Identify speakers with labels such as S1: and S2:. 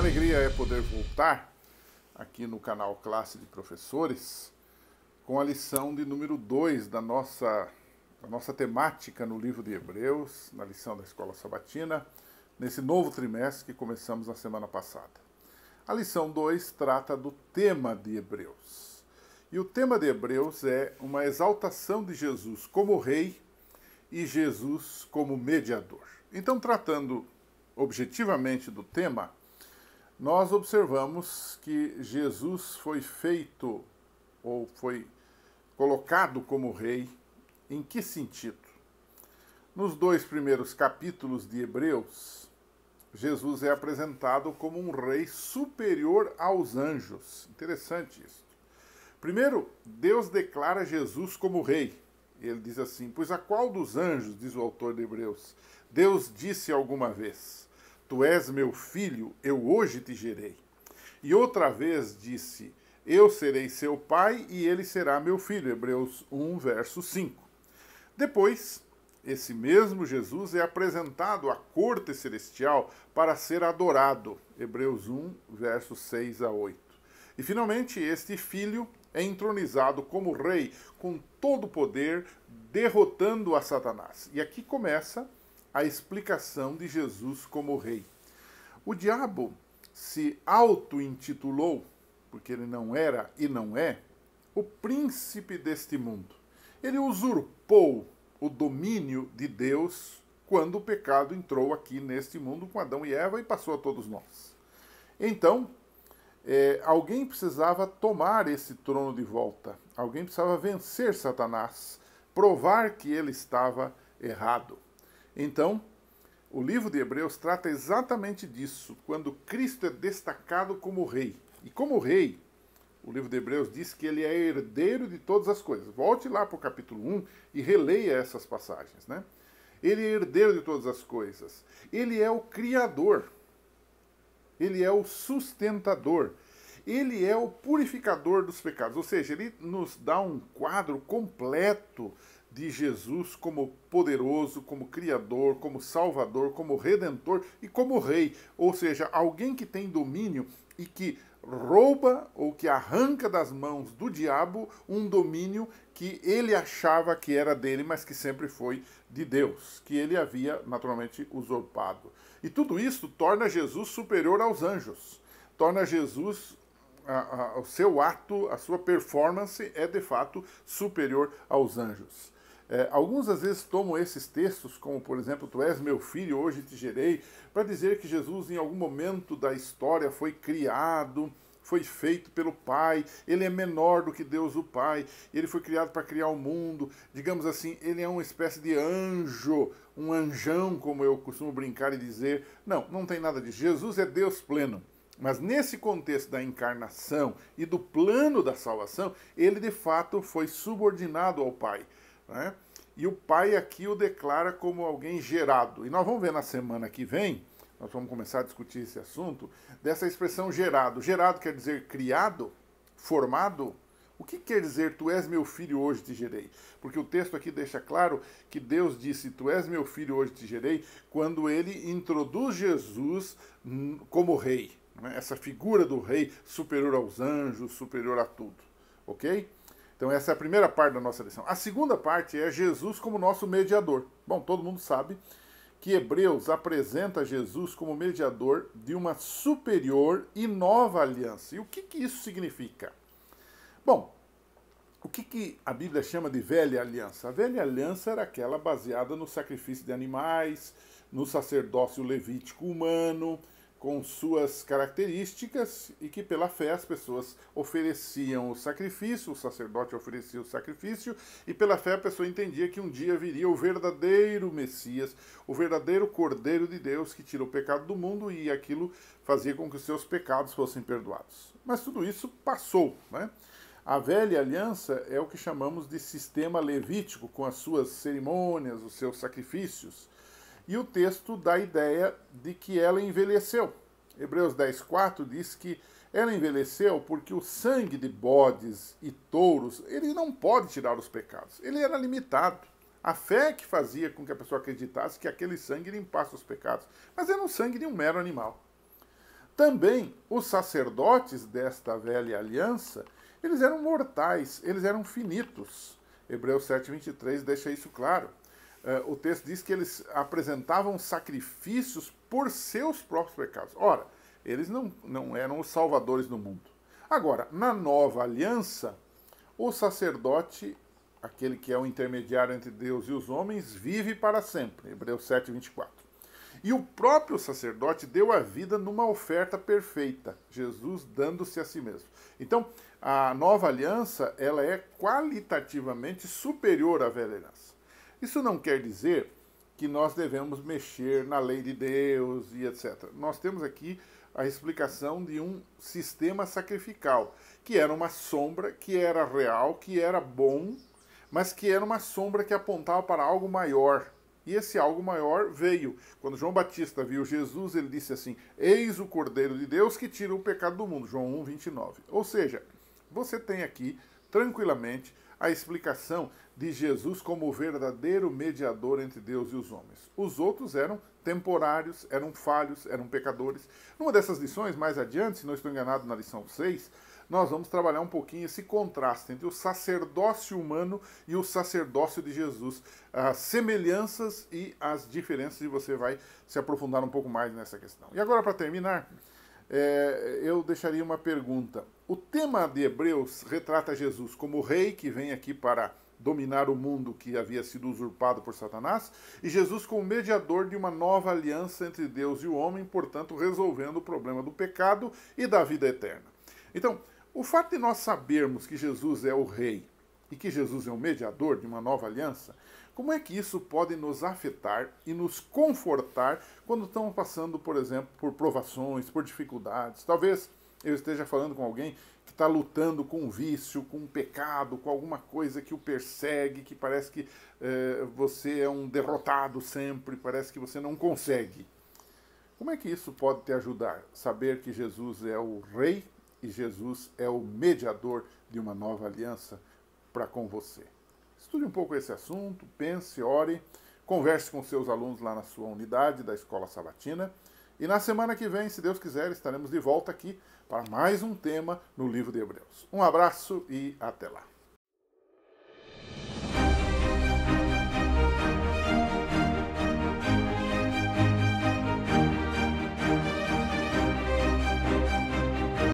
S1: alegria é poder voltar aqui no canal Classe de Professores com a lição de número 2 da nossa temática no livro de Hebreus, na lição da Escola Sabatina, nesse novo trimestre que começamos na semana passada. A lição 2 trata do tema de Hebreus. E o tema de Hebreus é uma exaltação de Jesus como rei e Jesus como mediador. Então, tratando objetivamente do tema, nós observamos que Jesus foi feito ou foi colocado como rei em que sentido? Nos 2 primeiros capítulos de Hebreus, Jesus é apresentado como um rei superior aos anjos. Interessante isso. Primeiro, Deus declara Jesus como rei. Ele diz assim: pois a qual dos anjos, diz o autor de Hebreus, Deus disse alguma vez: tu és meu filho, eu hoje te gerei. E outra vez disse: eu serei seu pai e ele será meu filho. Hebreus 1, verso 5. Depois, esse mesmo Jesus é apresentado à corte celestial para ser adorado. Hebreus 1, versos 6 a 8. E finalmente, este filho é entronizado como rei, com todo o poder, derrotando a Satanás. E aqui começa a explicação de Jesus como rei. O diabo se auto-intitulou, porque ele não era e não é, o príncipe deste mundo. Ele usurpou o domínio de Deus quando o pecado entrou aqui neste mundo com Adão e Eva e passou a todos nós. Então, alguém precisava tomar esse trono de volta. Alguém precisava vencer Satanás, provar que ele estava errado. Então, o livro de Hebreus trata exatamente disso, quando Cristo é destacado como rei. E como rei, o livro de Hebreus diz que ele é herdeiro de todas as coisas. Volte lá para o capítulo 1 e releia essas passagens, né? Ele é herdeiro de todas as coisas. Ele é o Criador. Ele é o sustentador. Ele é o purificador dos pecados. Ou seja, ele nos dá um quadro completo de Jesus como poderoso, como Criador, como Salvador, como Redentor e como Rei. Ou seja, alguém que tem domínio e que rouba ou que arranca das mãos do diabo um domínio que ele achava que era dele, mas que sempre foi de Deus, que ele havia naturalmente usurpado. E tudo isso torna Jesus superior aos anjos, torna Jesus, o seu ato, a sua performance é de fato superior aos anjos. Alguns às vezes tomam esses textos, como por exemplo, tu és meu filho, hoje te gerei, para dizer que Jesus em algum momento da história foi criado, foi feito pelo Pai, ele é menor do que Deus o Pai, ele foi criado para criar o mundo, digamos assim, ele é uma espécie de anjo, um anjão, como eu costumo brincar e dizer. Não, não tem nada disso. Jesus é Deus pleno. Mas nesse contexto da encarnação e do plano da salvação, ele de fato foi subordinado ao Pai, né? E o Pai aqui o declara como alguém gerado. E nós vamos ver na semana que vem, nós vamos começar a discutir esse assunto, dessa expressão gerado. Gerado quer dizer criado, formado. O que quer dizer tu és meu filho, hoje te gerei? Porque o texto aqui deixa claro que Deus disse tu és meu filho, hoje te gerei, quando ele introduz Jesus como rei. Né? Essa figura do rei superior aos anjos, superior a tudo. Ok? Então essa é a primeira parte da nossa lição. A segunda parte é Jesus como nosso mediador. Bom, todo mundo sabe que Hebreus apresenta Jesus como mediador de uma superior e nova aliança. E o que isso significa? Bom, o que a Bíblia chama de velha aliança? A velha aliança era aquela baseada no sacrifício de animais, no sacerdócio levítico humano, com suas características, e que pela fé as pessoas ofereciam o sacrifício, o sacerdote oferecia o sacrifício, e pela fé a pessoa entendia que um dia viria o verdadeiro Messias, o verdadeiro Cordeiro de Deus que tira o pecado do mundo, e aquilo fazia com que os seus pecados fossem perdoados. Mas tudo isso passou, né? A velha aliança é o que chamamos de sistema levítico, com as suas cerimônias, os seus sacrifícios. E o texto dá a ideia de que ela envelheceu. Hebreus 10:4 diz que ela envelheceu porque o sangue de bodes e touros, ele não pode tirar os pecados. Ele era limitado. A fé que fazia com que a pessoa acreditasse que aquele sangue limpasse os pecados. Mas era um sangue de um mero animal. Também os sacerdotes desta velha aliança, eles eram mortais, eles eram finitos. Hebreus 7:23 deixa isso claro. O texto diz que eles apresentavam sacrifícios por seus próprios pecados. Ora, eles não eram os salvadores do mundo. Agora, na nova aliança, o sacerdote, aquele que é o intermediário entre Deus e os homens, vive para sempre. Hebreus 7:24. E o próprio sacerdote deu a vida numa oferta perfeita, Jesus dando-se a si mesmo. Então, a nova aliança, ela é qualitativamente superior à velha aliança. Isso não quer dizer que nós devemos mexer na lei de Deus e etc. Nós temos aqui a explicação de um sistema sacrificial, que era uma sombra, que era real, que era bom, mas que era uma sombra que apontava para algo maior. E esse algo maior veio. Quando João Batista viu Jesus, ele disse assim: eis o Cordeiro de Deus que tira o pecado do mundo. João 1:29. Ou seja, você tem aqui, tranquilamente, a explicação de Jesus como o verdadeiro mediador entre Deus e os homens. Os outros eram temporários, eram falhos, eram pecadores. Numa dessas lições, mais adiante, se não estou enganado, na lição 6, nós vamos trabalhar um pouquinho esse contraste entre o sacerdócio humano e o sacerdócio de Jesus, as semelhanças e as diferenças, e você vai se aprofundar um pouco mais nessa questão. E agora, para terminar, eu deixaria uma pergunta. O tema de Hebreus retrata Jesus como o rei que vem aqui para dominar o mundo que havia sido usurpado por Satanás, e Jesus como mediador de uma nova aliança entre Deus e o homem, portanto, resolvendo o problema do pecado e da vida eterna. Então, o fato de nós sabermos que Jesus é o rei e que Jesus é o mediador de uma nova aliança, como é que isso pode nos afetar e nos confortar quando estamos passando, por exemplo, por provações, por dificuldades? Talvez eu esteja falando com alguém que está lutando com um vício, com um pecado, com alguma coisa que o persegue, que parece que você é um derrotado sempre, parece que você não consegue. Como é que isso pode te ajudar? Saber que Jesus é o rei e Jesus é o mediador de uma nova aliança para com você. Estude um pouco esse assunto, pense, ore, converse com seus alunos lá na sua unidade da Escola Sabatina. E na semana que vem, se Deus quiser, estaremos de volta aqui para mais um tema no livro de Hebreus. Um abraço e até lá.